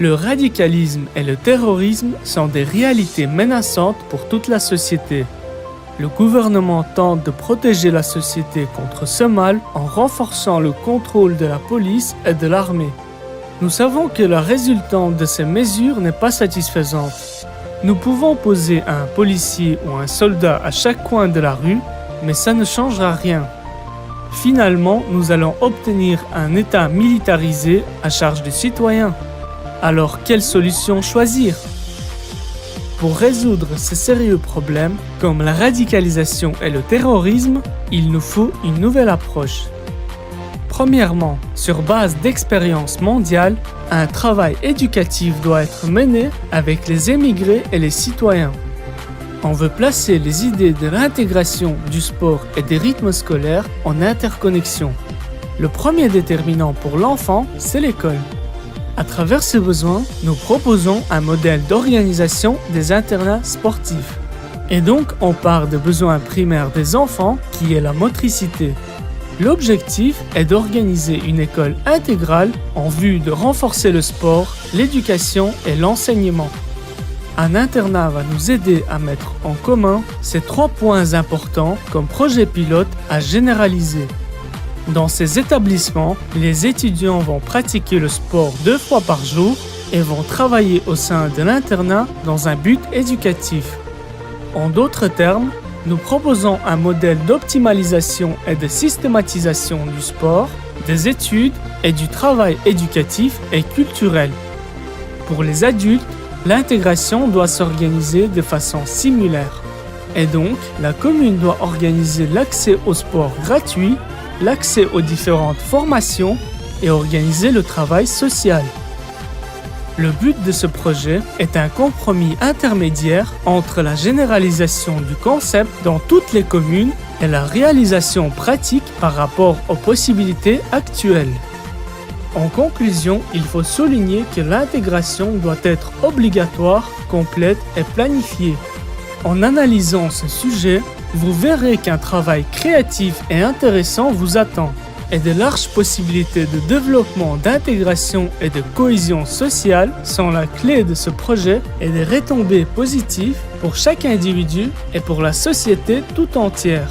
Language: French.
Le radicalisme et le terrorisme sont des réalités menaçantes pour toute la société. Le gouvernement tente de protéger la société contre ce mal en renforçant le contrôle de la police et de l'armée. Nous savons que la résultante de ces mesures n'est pas satisfaisante. Nous pouvons poser un policier ou un soldat à chaque coin de la rue, mais ça ne changera rien. Finalement, nous allons obtenir un État militarisé à charge des citoyens. Alors, quelle solution choisir? Pour résoudre ces sérieux problèmes, comme la radicalisation et le terrorisme, il nous faut une nouvelle approche. Premièrement, sur base d'expériences mondiales, un travail éducatif doit être mené avec les émigrés et les citoyens. On veut placer les idées de l'intégration du sport et des rythmes scolaires en interconnexion. Le premier déterminant pour l'enfant, c'est l'école. À travers ces besoins, nous proposons un modèle d'organisation des internats sportifs. Et donc, on part des besoins primaires des enfants, qui est la motricité. L'objectif est d'organiser une école intégrale en vue de renforcer le sport, l'éducation et l'enseignement. Un internat va nous aider à mettre en commun ces 3 points importants comme projet pilote à généraliser. Dans ces établissements, les étudiants vont pratiquer le sport 2 fois par jour et vont travailler au sein de l'internat dans un but éducatif. En d'autres termes, nous proposons un modèle d'optimalisation et de systématisation du sport, des études et du travail éducatif et culturel. Pour les adultes, l'intégration doit s'organiser de façon similaire. Et donc, la commune doit organiser l'accès au sport gratuit, l'accès aux différentes formations et organiser le travail social. Le but de ce projet est un compromis intermédiaire entre la généralisation du concept dans toutes les communes et la réalisation pratique par rapport aux possibilités actuelles. En conclusion, il faut souligner que l'intégration doit être obligatoire, complète et planifiée. En analysant ce sujet, vous verrez qu'un travail créatif et intéressant vous attend, et de larges possibilités de développement, d'intégration et de cohésion sociale sont la clé de ce projet et des retombées positives pour chaque individu et pour la société tout entière.